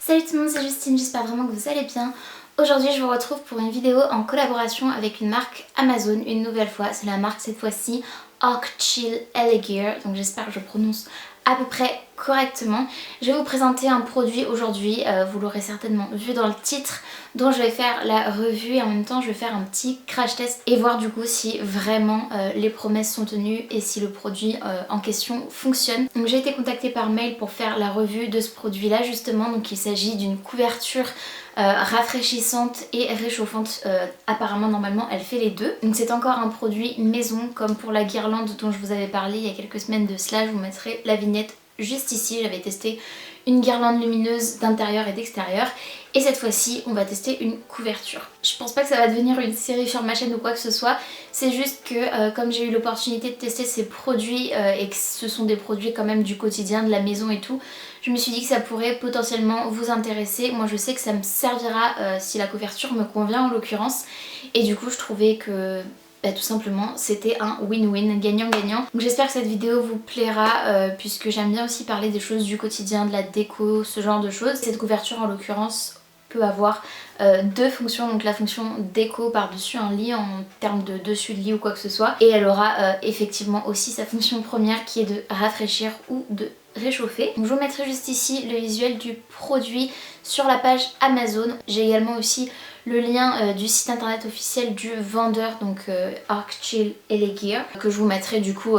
Salut tout le monde, c'est Justine, j'espère vraiment que vous allez bien. Aujourd'hui je vous retrouve pour une vidéo en collaboration avec une marque Amazon, une nouvelle fois. C'est la marque cette fois-ci Arcchill Elegir, donc j'espère que je prononce à peu près correctement. Je vais vous présenter un produit aujourd'hui, vous l'aurez certainement vu dans le titre, dont je vais faire la revue et en même temps je vais faire un petit crash test et voir du coup si vraiment les promesses sont tenues et si le produit en question fonctionne. Donc j'ai été contactée par mail pour faire la revue de ce produit là justement, donc il s'agit d'une couverture rafraîchissante et réchauffante. Apparemment normalement elle fait les deux. Donc c'est encore un produit maison comme pour la guirlande dont je vous avais parlé il y a quelques semaines de cela. Je vous mettrai la vignette juste ici. J'avais testé une guirlande lumineuse d'intérieur et d'extérieur et cette fois-ci on va tester une couverture. Je pense pas que ça va devenir une série sur ma chaîne ou quoi que ce soit, c'est juste que comme j'ai eu l'opportunité de tester ces produits et que ce sont des produits quand même du quotidien, de la maison et tout, je me suis dit que ça pourrait potentiellement vous intéresser. Moi je sais que ça me servira si la couverture me convient en l'occurrence, et du coup je trouvais que tout simplement c'était un win-win, gagnant-gagnant. Donc j'espère que cette vidéo vous plaira puisque j'aime bien aussi parler des choses du quotidien, de la déco, ce genre de choses. Cette couverture en l'occurrence peut avoir deux fonctions, donc la fonction déco par-dessus un lit en termes de dessus de lit ou quoi que ce soit, et elle aura effectivement aussi sa fonction première qui est de rafraîchir ou de réchauffer. Donc je vous mettrai juste ici le visuel du produit sur la page Amazon. J'ai également aussi le lien du site internet officiel du vendeur, donc Arcchill Elegir, que je vous mettrai du coup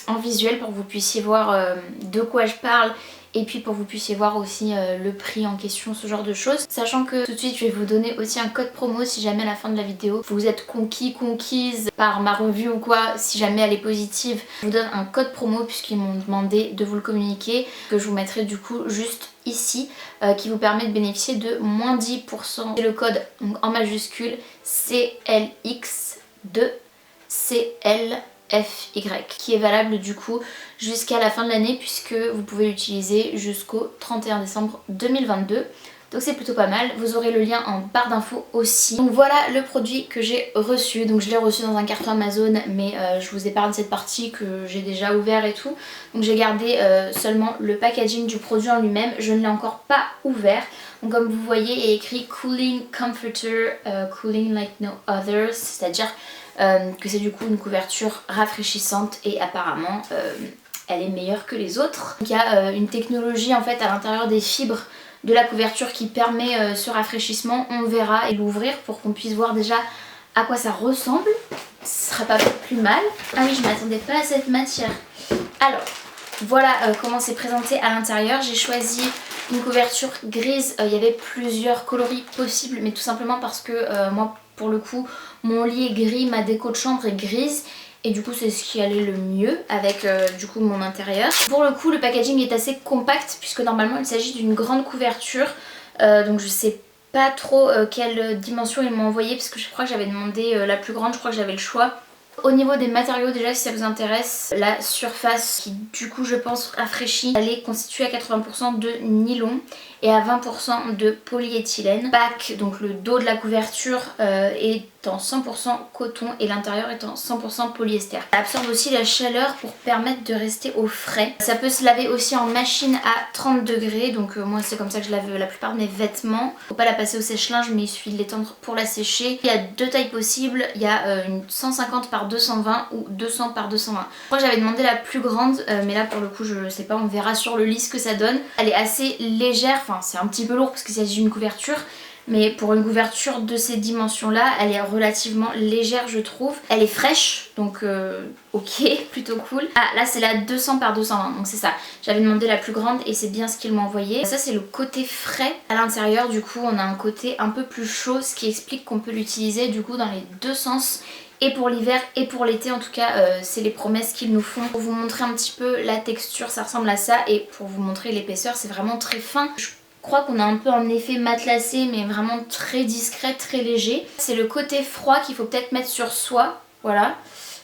en visuel pour que vous puissiez voir de quoi je parle et puis pour que vous puissiez voir aussi le prix en question, ce genre de choses. Sachant que tout de suite je vais vous donner aussi un code promo si jamais à la fin de la vidéo vous êtes conquise par ma revue ou quoi, si jamais elle est positive, je vous donne un code promo puisqu'ils m'ont demandé de vous le communiquer, que je vous mettrai du coup juste ici, qui vous permet de bénéficier de moins 10%. C'est le code donc en majuscule CLX2CLFY qui est valable du coup jusqu'à la fin de l'année puisque vous pouvez l'utiliser jusqu'au 31 décembre 2022. Donc c'est plutôt pas mal. Vous aurez le lien en barre d'infos aussi. Donc voilà le produit que j'ai reçu. Donc je l'ai reçu dans un carton Amazon, mais je vous épargne cette partie que j'ai déjà ouvert et tout. Donc j'ai gardé seulement le packaging du produit en lui-même. Je ne l'ai encore pas ouvert. Donc comme vous voyez, il y a écrit Cooling Comforter, Cooling Like No Others, c'est-à-dire que c'est du coup une couverture rafraîchissante et apparemment elle est meilleure que les autres. Donc il y a une technologie en fait à l'intérieur des fibres de la couverture qui permet ce rafraîchissement. On verra et l'ouvrir pour qu'on puisse voir déjà à quoi ça ressemble. Ce sera pas plus mal. Ah oui, je m'attendais pas à cette matière. Alors voilà comment c'est présenté à l'intérieur. J'ai choisi une couverture grise. Il y avait plusieurs coloris possibles, mais tout simplement parce que moi pour le coup mon lit est gris, ma déco de chambre est grise. Et du coup c'est ce qui allait le mieux avec du coup mon intérieur. Pour le coup le packaging est assez compact puisque normalement il s'agit d'une grande couverture. Donc je sais pas trop quelle dimension ils m'ont envoyé parce que je crois que j'avais demandé la plus grande, je crois que j'avais le choix. Au niveau des matériaux déjà si ça vous intéresse, la surface qui du coup je pense rafraîchit, elle est constituée à 80% de nylon et à 20% de polyéthylène. Back, donc le dos de la couverture est en 100% coton et l'intérieur est en 100% polyester. Ça absorbe aussi la chaleur pour permettre de rester au frais. Ça peut se laver aussi en machine à 30 degrés, donc moi c'est comme ça que je lave la plupart de mes vêtements. Faut pas la passer au sèche-linge mais il suffit de l'étendre pour la sécher. Il y a deux tailles possibles, il y a une 150 par 220 ou 200 par 220. Moi j'avais demandé la plus grande mais là pour le coup je sais pas, on verra sur le lit ce que ça donne. Elle est assez légère, enfin c'est un petit peu lourd parce qu'il s'agit d'une couverture. Mais pour une couverture de ces dimensions là, elle est relativement légère je trouve. Elle est fraîche, donc ok, plutôt cool. Ah là c'est la 200 par 220, donc c'est ça. J'avais demandé la plus grande et c'est bien ce qu'ils m'ont envoyé. Ça c'est le côté frais. À l'intérieur du coup on a un côté un peu plus chaud, ce qui explique qu'on peut l'utiliser du coup dans les deux sens. Et pour l'hiver et pour l'été en tout cas c'est les promesses qu'ils nous font. Pour vous montrer un petit peu la texture ça ressemble à ça et pour vous montrer l'épaisseur c'est vraiment très fin. Je crois qu'on a un peu un effet matelassé mais vraiment très discret, très léger. C'est le côté froid qu'il faut peut-être mettre sur soi, voilà.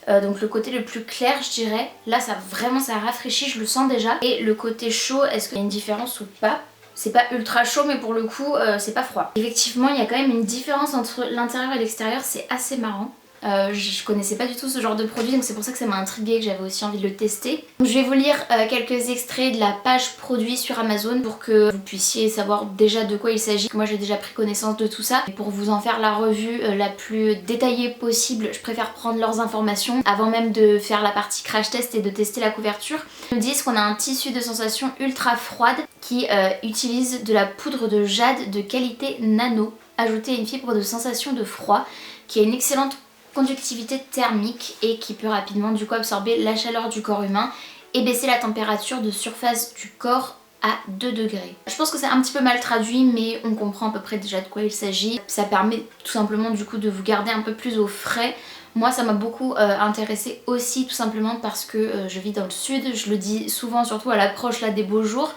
Donc le côté le plus clair je dirais. Là ça vraiment ça rafraîchit, je le sens déjà. Et le côté chaud, est-ce qu'il y a une différence ou pas? C'est pas ultra chaud mais pour le coup c'est pas froid. Effectivement il y a quand même une différence entre l'intérieur et l'extérieur, c'est assez marrant. Je connaissais pas du tout ce genre de produit, donc c'est pour ça que ça m'a intriguée, que j'avais aussi envie de le tester. Donc, je vais vous lire quelques extraits de la page produit sur Amazon pour que vous puissiez savoir déjà de quoi il s'agit. Moi j'ai déjà pris connaissance de tout ça. Et pour vous en faire la revue la plus détaillée possible, je préfère prendre leurs informations avant même de faire la partie crash test et de tester la couverture. Ils nous disent qu'on a un tissu de sensation ultra froide qui utilise de la poudre de jade de qualité nano, ajoutée à une fibre de sensation de froid qui a une excellente conductivité thermique et qui peut rapidement du coup absorber la chaleur du corps humain et baisser la température de surface du corps à 2 degrés. Je pense que c'est un petit peu mal traduit, mais on comprend à peu près déjà de quoi il s'agit. Ça permet tout simplement du coup de vous garder un peu plus au frais. Moi ça m'a beaucoup intéressée aussi, tout simplement parce que je vis dans le sud, je le dis souvent, surtout à l'approche là des beaux jours,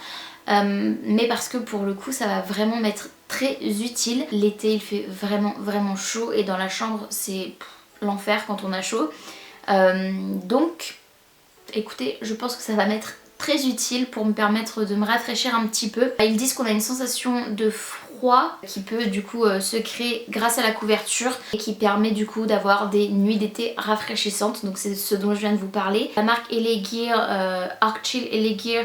mais parce que pour le coup ça va vraiment m'être très utile. L'été il fait vraiment chaud et dans la chambre c'est l'enfer quand on a chaud. Donc écoutez, je pense que ça va m'être très utile pour me permettre de me rafraîchir un petit peu. Ils disent qu'on a une sensation de froid qui peut du coup se créer grâce à la couverture et qui permet du coup d'avoir des nuits d'été rafraîchissantes. Donc c'est ce dont je viens de vous parler. La marque LA Gear, Arcchill LA Gear,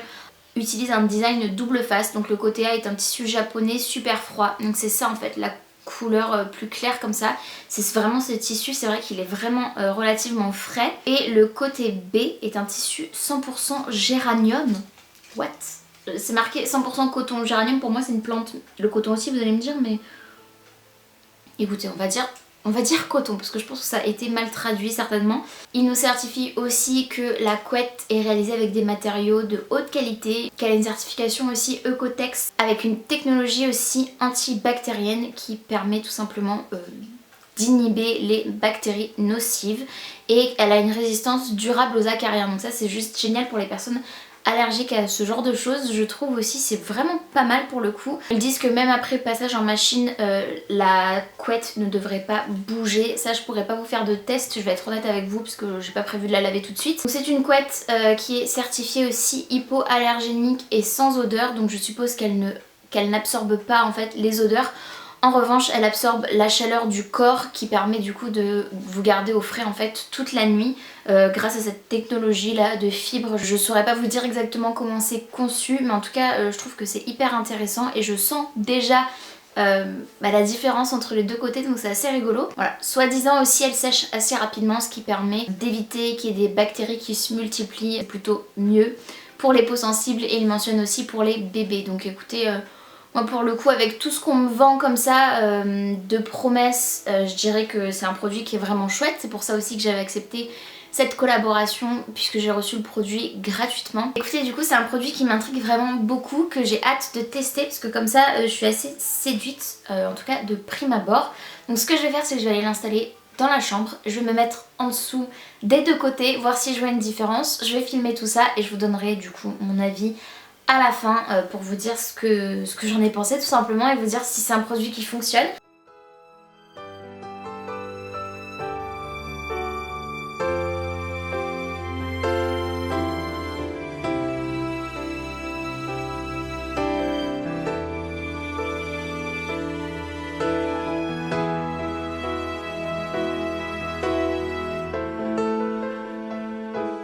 utilise un design double face. Donc le côté A est un tissu japonais super froid. Donc c'est ça en fait, la couleur plus claire comme ça, c'est vraiment ce tissu, c'est vrai qu'il est vraiment relativement frais. Et le côté B est un tissu 100% géranium. What? C'est marqué 100% coton. Géranium pour moi c'est une plante. Le coton aussi vous allez me dire, mais écoutez, on va dire coton parce que je pense que ça a été mal traduit certainement. Il nous certifie aussi que la couette est réalisée avec des matériaux de haute qualité, qu'elle a une certification aussi Ecotex avec une technologie aussi antibactérienne qui permet tout simplement d'inhiber les bactéries nocives, et elle a une résistance durable aux acariens. Donc ça c'est juste génial pour les personnes allergiques à ce genre de choses. Je trouve aussi c'est vraiment pas mal pour le coup. Ils disent que même après passage en machine, la couette ne devrait pas bouger. Ça je pourrais pas vous faire de test, je vais être honnête avec vous parce que j'ai pas prévu de la laver tout de suite. Donc c'est une couette qui est certifiée aussi hypoallergénique et sans odeur, donc je suppose qu'elle n'absorbe pas en fait les odeurs. En revanche, elle absorbe la chaleur du corps qui permet du coup de vous garder au frais en fait toute la nuit grâce à cette technologie là de fibres. Je saurais pas vous dire exactement comment c'est conçu, mais en tout cas je trouve que c'est hyper intéressant et je sens déjà la différence entre les deux côtés, donc c'est assez rigolo. Voilà, soi-disant aussi elle sèche assez rapidement, ce qui permet d'éviter qu'il y ait des bactéries qui se multiplient, c'est plutôt mieux pour les peaux sensibles, et il mentionne aussi pour les bébés. Donc écoutez, moi pour le coup avec tout ce qu'on me vend comme ça de promesses, je dirais que c'est un produit qui est vraiment chouette. C'est pour ça aussi que j'avais accepté cette collaboration puisque j'ai reçu le produit gratuitement. Écoutez, du coup c'est un produit qui m'intrigue vraiment beaucoup, que j'ai hâte de tester parce que comme ça je suis assez séduite, en tout cas de prime abord. Donc ce que je vais faire c'est que je vais aller l'installer dans la chambre, je vais me mettre en dessous des deux côtés, voir si je vois une différence. Je vais filmer tout ça et je vous donnerai du coup mon avis à la fin pour vous dire ce que j'en ai pensé tout simplement et vous dire si c'est un produit qui fonctionne.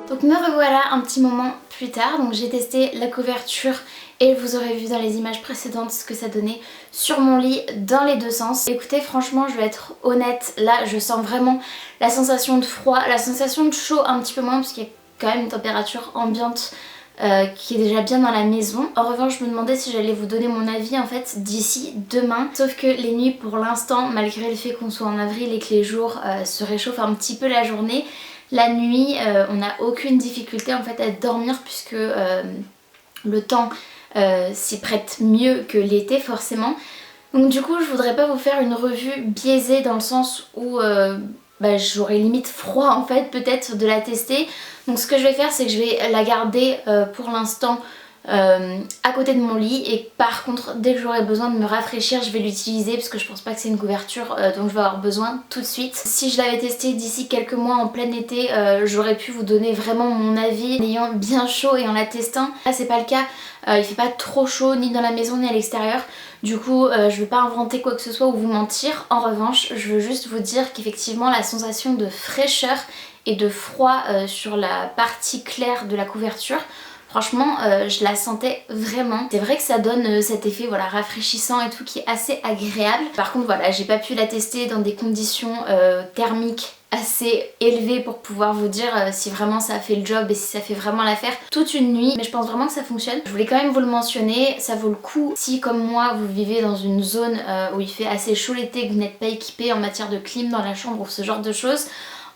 Donc me revoilà un petit moment plus tard, donc j'ai testé la couverture et vous aurez vu dans les images précédentes ce que ça donnait sur mon lit dans les deux sens. Écoutez, franchement je vais être honnête, là je sens vraiment la sensation de froid, la sensation de chaud un petit peu moins parce qu'il y a quand même une température ambiante qui est déjà bien dans la maison. En revanche je me demandais si j'allais vous donner mon avis en fait d'ici demain, sauf que les nuits pour l'instant, malgré le fait qu'on soit en avril et que les jours se réchauffent un petit peu la journée, la nuit on n'a aucune difficulté en fait à dormir puisque le temps s'y prête mieux que l'été forcément. Donc du coup je voudrais pas vous faire une revue biaisée dans le sens où j'aurais limite froid en fait peut-être de la tester. Donc ce que je vais faire c'est que je vais la garder pour l'instant à côté de mon lit, et par contre dès que j'aurai besoin de me rafraîchir je vais l'utiliser parce que je pense pas que c'est une couverture dont je vais avoir besoin tout de suite. Si je l'avais testé d'ici quelques mois en plein été, j'aurais pu vous donner vraiment mon avis en ayant bien chaud et en la testant. Là c'est pas le cas, il fait pas trop chaud ni dans la maison ni à l'extérieur. Du coup je vais pas inventer quoi que ce soit ou vous mentir. En revanche je veux juste vous dire qu'effectivement la sensation de fraîcheur et de froid sur la partie claire de la couverture, franchement je la sentais vraiment. C'est vrai que ça donne cet effet voilà rafraîchissant et tout qui est assez agréable. Par contre voilà, j'ai pas pu la tester dans des conditions thermiques assez élevées pour pouvoir vous dire si vraiment ça a fait le job et si ça fait vraiment l'affaire toute une nuit, mais je pense vraiment que ça fonctionne. Je voulais quand même vous le mentionner, ça vaut le coup si comme moi vous vivez dans une zone où il fait assez chaud l'été, que vous n'êtes pas équipé en matière de clim dans la chambre ou ce genre de choses.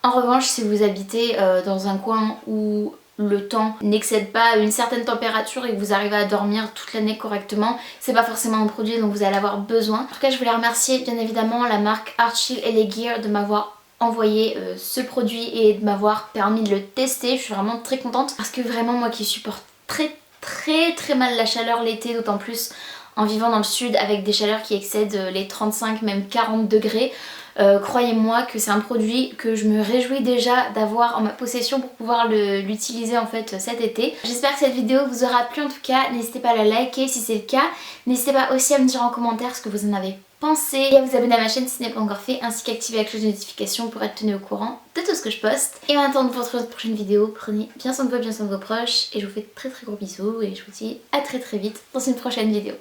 En revanche si vous habitez dans un coin où le temps n'excède pas une certaine température et que vous arrivez à dormir toute l'année correctement, c'est pas forcément un produit dont vous allez avoir besoin. En tout cas je voulais remercier bien évidemment la marque Archill Gear de m'avoir envoyé ce produit et de m'avoir permis de le tester. Je suis vraiment très contente parce que vraiment moi qui supporte très mal la chaleur l'été, d'autant plus en vivant dans le sud avec des chaleurs qui excèdent les 35 même 40 degrés, croyez-moi que c'est un produit que je me réjouis déjà d'avoir en ma possession pour pouvoir l'utiliser en fait cet été. J'espère que cette vidéo vous aura plu en tout cas, n'hésitez pas à la liker si c'est le cas, n'hésitez pas aussi à me dire en commentaire ce que vous en avez pensé et à vous abonner à ma chaîne si ce n'est pas encore fait, ainsi qu'activer la cloche de notification pour être tenu au courant de tout ce que je poste. Et en attendant de vous retrouver dans une prochaine vidéo, prenez bien soin de vous, bien soin de vos proches et je vous fais de très gros bisous et je vous dis à très vite dans une prochaine vidéo.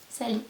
Salut!